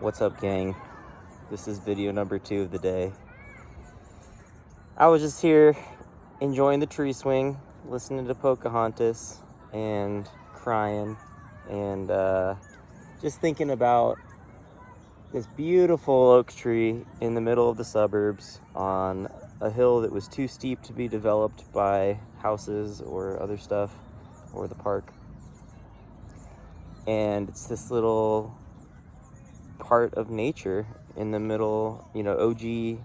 What's up, gang? This is video number 2 of the day. I was just here enjoying the tree swing, listening to Pocahontas and crying, and just thinking about this beautiful oak tree in the middle of the suburbs on a hill that was too steep to be developed by houses or other stuff or the park. And it's this little part of nature in the middle, OG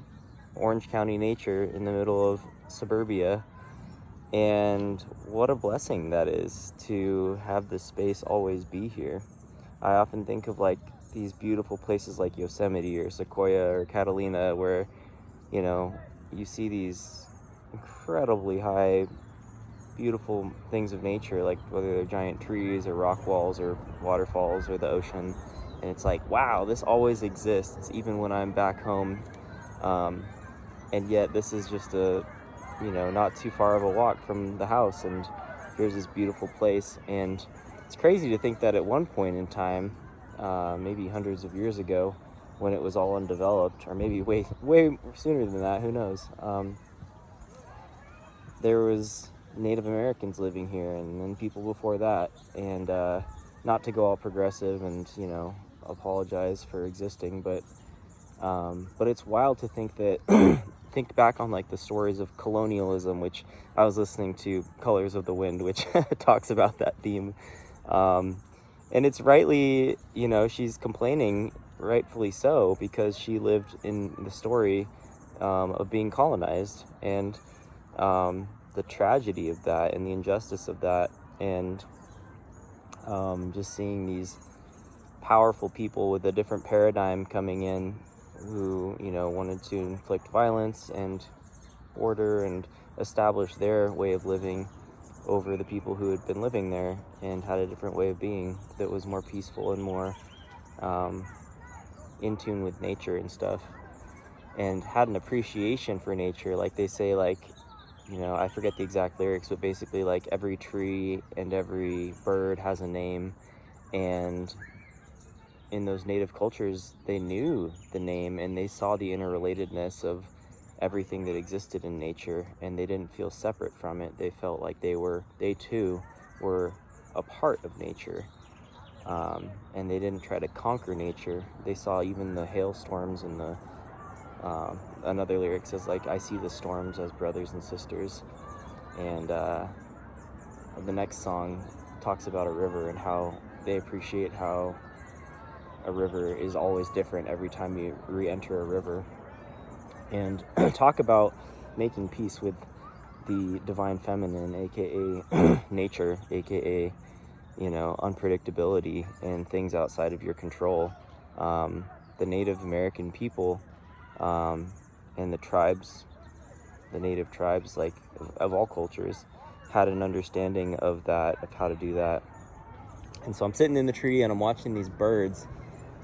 Orange County nature in the middle of suburbia. And what a blessing that is to have this space always be here. I often think of like these beautiful places like Yosemite or Sequoia or Catalina where, you see these incredibly high, beautiful things of nature, like whether they're giant trees or rock walls or waterfalls or the ocean. And it's like, wow, this always exists, even when I'm back home. And yet this is just not too far of a walk from the house. And here's this beautiful place. And it's crazy to think that at one point in time, maybe hundreds of years ago, when it was all undeveloped, or maybe way sooner than that, who knows, there was Native Americans living here, and then people before that. And not to go all progressive and apologize for existing, but it's wild to think that think back on like the stories of colonialism, which I was listening to Colors of the Wind, which talks about that theme, and it's rightly, she's complaining, rightfully so, because she lived in the story of being colonized, and the tragedy of that and the injustice of that, and just seeing these powerful people with a different paradigm coming in who, wanted to inflict violence and order and establish their way of living over the people who had been living there and had a different way of being that was more peaceful and more in tune with nature and stuff, and had an appreciation for nature. Like they say, like, I forget the exact lyrics, but basically like every tree and every bird has a name, and in those native cultures they knew the name and they saw the interrelatedness of everything that existed in nature, and they didn't feel separate from it. They felt like they too were a part of nature, and they didn't try to conquer nature. They saw even the hailstorms and the another lyric says like, I see the storms as brothers and sisters. And the next song talks about a river and how they appreciate how a river is always different every time you re-enter a river, and talk about making peace with the divine feminine, aka nature, aka unpredictability and things outside of your control. The Native American people and the native tribes, like of all cultures, had an understanding of that, of how to do that. And so I'm sitting in the tree and I'm watching these birds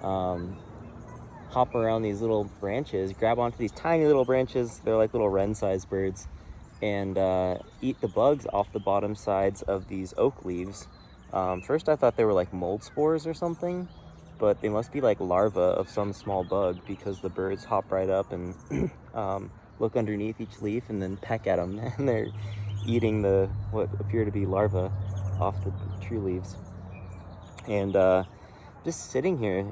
hop around these little branches, grab onto these tiny little branches. They're like little wren-sized birds, and eat the bugs off the bottom sides of these oak leaves. First I thought they were like mold spores or something, but they must be like larvae of some small bug, because the birds hop right up and look underneath each leaf and then peck at them, and they're eating what appear to be larvae off the tree leaves. And just sitting here,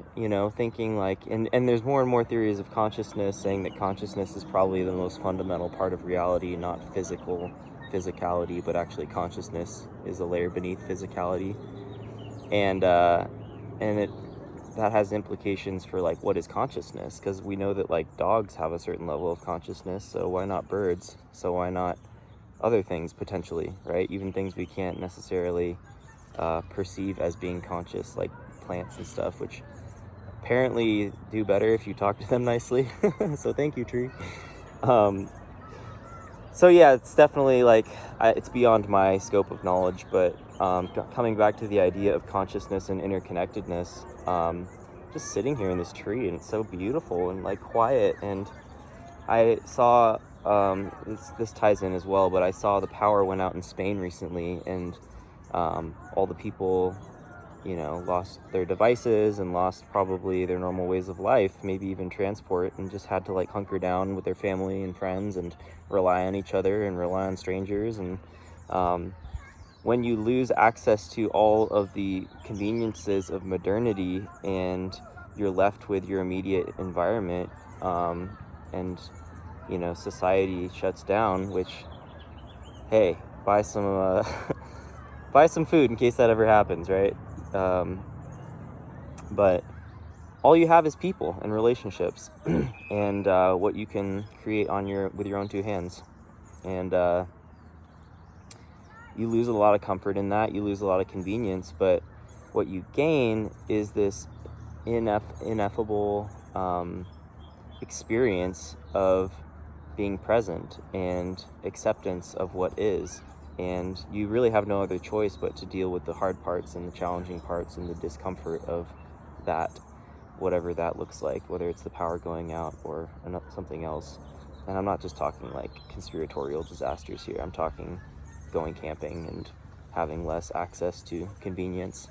thinking like, and there's more and more theories of consciousness saying that consciousness is probably the most fundamental part of reality, not physicality, but actually consciousness is a layer beneath physicality. And that has implications for like what is consciousness, because we know that like dogs have a certain level of consciousness, so why not birds? So why not other things potentially, right? Even things we can't necessarily perceive as being conscious, like plants and stuff, which apparently do better if you talk to them nicely. So thank you, tree. So yeah, it's definitely like it's beyond my scope of knowledge, but coming back to the idea of consciousness and interconnectedness, just sitting here in this tree, and it's so beautiful and like quiet. And I saw this ties in as well, but I saw the power went out in Spain recently, and all the people lost their devices and lost probably their normal ways of life, maybe even transport, and just had to like hunker down with their family and friends and rely on each other and rely on strangers. And when you lose access to all of the conveniences of modernity and you're left with your immediate environment, and society shuts down, which, hey, buy some buy some food in case that ever happens, right? But all you have is people and relationships and what you can create with your own two hands. And you lose a lot of comfort in that. You lose a lot of convenience, but what you gain is this ineffable experience of being present and acceptance of what is. And you really have no other choice but to deal with the hard parts and the challenging parts and the discomfort of that, whatever that looks like, whether it's the power going out or something else. And I'm not just talking like conspiratorial disasters here. I'm talking going camping and having less access to convenience,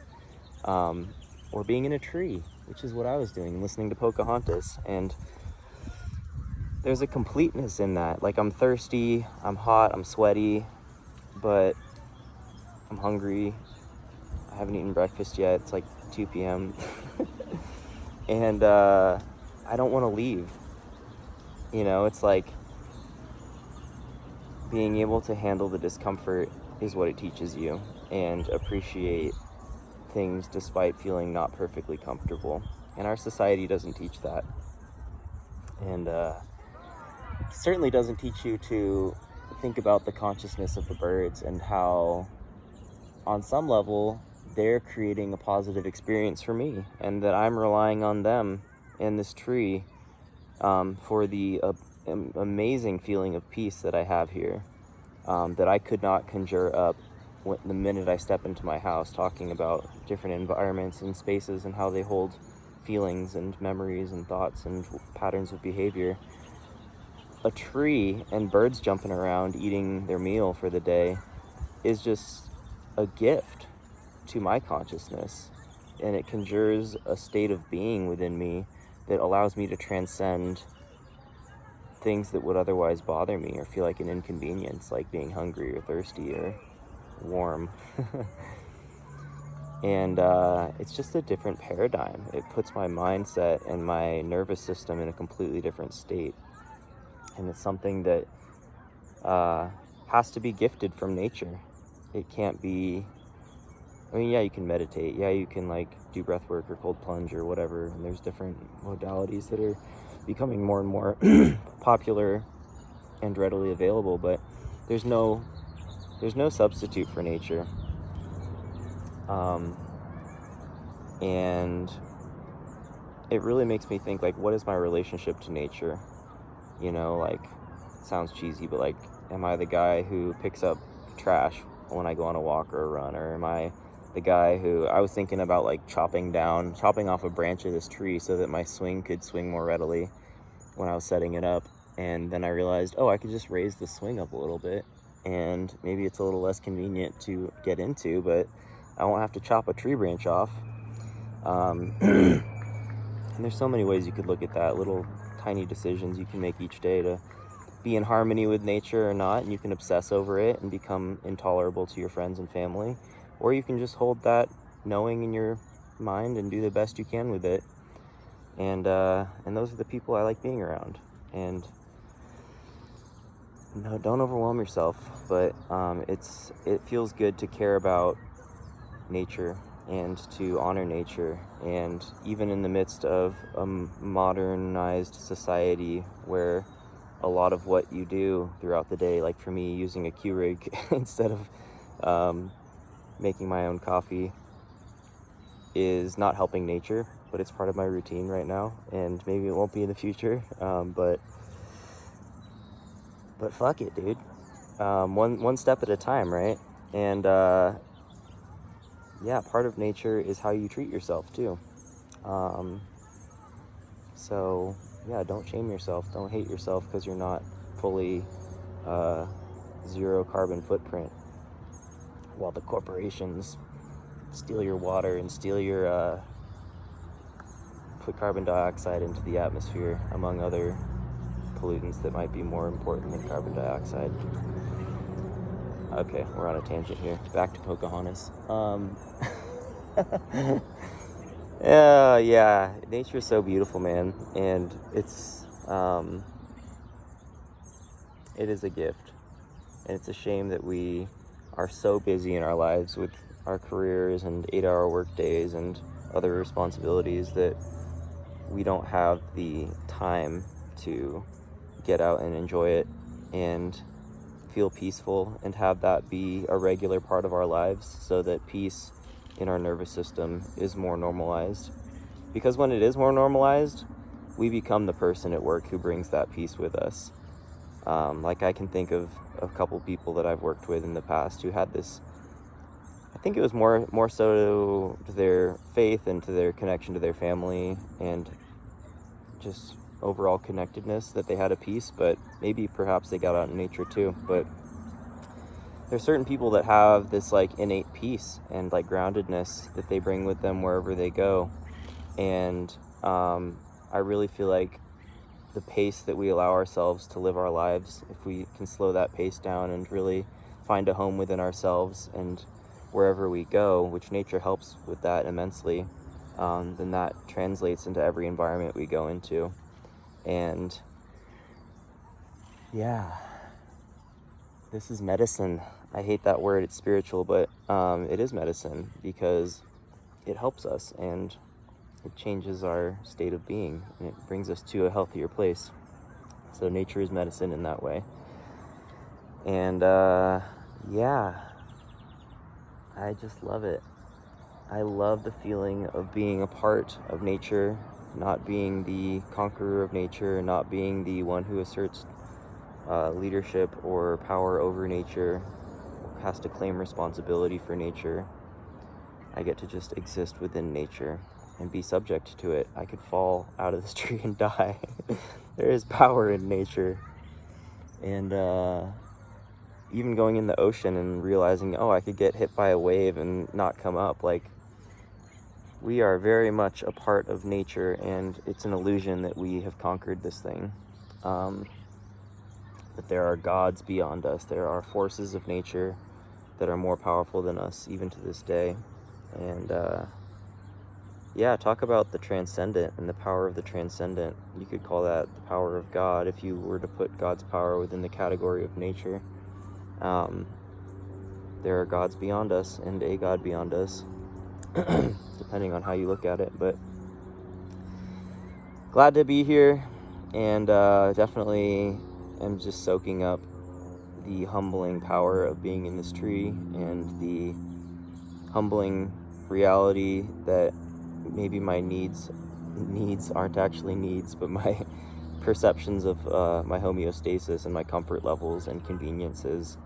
or being in a tree, which is what I was doing, listening to Pocahontas. And there's a completeness in that. Like, I'm thirsty, I'm hot, I'm sweaty, but I'm hungry. I haven't eaten breakfast yet. It's like 2 p.m. And I don't want to leave. It's like being able to handle the discomfort is what it teaches you, and appreciate things despite feeling not perfectly comfortable. And our society doesn't teach that. And certainly doesn't teach you to think about the consciousness of the birds and how, on some level, they're creating a positive experience for me, and that I'm relying on them and this tree for the amazing feeling of peace that I have here, that I could not conjure up the minute I step into my house, talking about different environments and spaces and how they hold feelings and memories and thoughts and patterns of behavior. A tree and birds jumping around eating their meal for the day is just a gift to my consciousness, and it conjures a state of being within me that allows me to transcend things that would otherwise bother me or feel like an inconvenience, like being hungry or thirsty or warm. And it's just a different paradigm. It puts my mindset and my nervous system in a completely different state. And it's something that has to be gifted from nature. It can't be, yeah, you can meditate. Yeah, you can like do breath work or cold plunge or whatever. And there's different modalities that are becoming more and more popular and readily available. But there's no substitute for nature. And it really makes me think, like, what is my relationship to nature? Like, it sounds cheesy, but like, am I the guy who picks up trash when I go on a walk or a run? Or am I the guy who, I was thinking about like chopping off a branch of this tree so that my swing could swing more readily when I was setting it up. And then I realized, I could just raise the swing up a little bit, and maybe it's a little less convenient to get into, but I won't have to chop a tree branch off. And there's so many ways you could look at that, little tiny decisions you can make each day to be in harmony with nature or not, and you can obsess over it and become intolerable to your friends and family, or you can just hold that knowing in your mind and do the best you can with it. And those are the people I like being around. And no, don't overwhelm yourself, but it feels good to care about nature and to honor nature. And even in the midst of a modernized society where a lot of what you do throughout the day, like for me using a Keurig instead of making my own coffee, is not helping nature, but it's part of my routine right now, and maybe it won't be in the future. But fuck it, dude. One step at a time, right? And yeah, part of nature is how you treat yourself too. So yeah, don't shame yourself. Don't hate yourself because you're not fully zero carbon footprint, while the corporations steal your water and steal your, put carbon dioxide into the atmosphere, among other pollutants that might be more important than carbon dioxide. Okay, we're on a tangent here. Back to Pocahontas. Yeah, nature's so beautiful, man, and it is a gift, and it's a shame that we are so busy in our lives with our careers and 8-hour work days and other responsibilities that we don't have the time to get out and enjoy it and feel peaceful and have that be a regular part of our lives, so that peace in our nervous system is more normalized. Because when it is more normalized, we become the person at work who brings that peace with us. Like I can think of a couple people that I've worked with in the past who had this, I think it was more so to their faith and to their connection to their family and just overall connectedness, that they had a peace, but maybe perhaps they got out in nature too. But there's certain people that have this like innate peace and like groundedness that they bring with them wherever they go. And I really feel like the pace that we allow ourselves to live our lives, if we can slow that pace down and really find a home within ourselves and wherever we go, which nature helps with that immensely, then that translates into every environment we go into. And yeah, this is medicine. I hate that word, it's spiritual, but it is medicine because it helps us and it changes our state of being and it brings us to a healthier place. So nature is medicine in that way. And yeah, I just love it. I love the feeling of being a part of nature, not being the conqueror of nature, not being the one who asserts leadership or power over nature, has to claim responsibility for nature. I get to just exist within nature and be subject to it. I could fall out of this tree and die. There is power in nature. And even going in the ocean and realizing, oh, I could get hit by a wave and not come up. Like, we are very much a part of nature, and it's an illusion that we have conquered this thing. That there are gods beyond us. There are forces of nature that are more powerful than us, even to this day. And yeah, talk about the transcendent and the power of the transcendent. You could call that the power of God if you were to put God's power within the category of nature. There are gods beyond us and a God beyond us, depending on how you look at it. But glad to be here, and definitely am just soaking up the humbling power of being in this tree and the humbling reality that maybe my needs aren't actually needs, but my perceptions of my homeostasis and my comfort levels and conveniences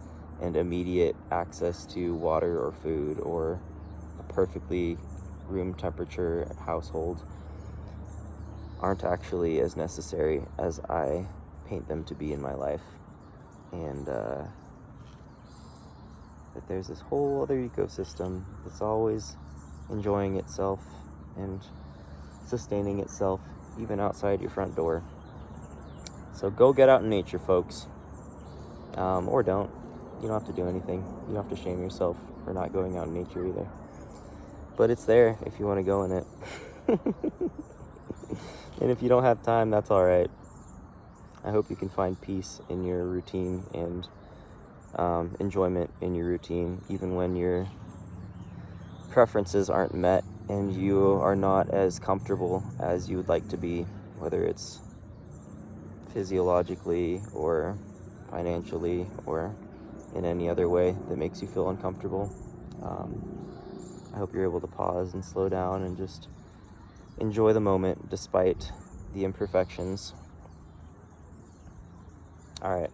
and immediate access to water or food or a perfectly room temperature household aren't actually as necessary as I paint them to be in my life. And that there's this whole other ecosystem that's always enjoying itself and sustaining itself even outside your front door. So go get out in nature, folks. Or don't. You don't have to do anything. You don't have to shame yourself for not going out in nature either. But it's there if you want to go in it. And if you don't have time, that's all right. I hope you can find peace in your routine and enjoyment in your routine, even when your preferences aren't met and you are not as comfortable as you would like to be, whether it's physiologically or financially or in any other way that makes you feel uncomfortable. I hope you're able to pause and slow down and just enjoy the moment despite the imperfections. All right.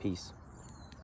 Peace.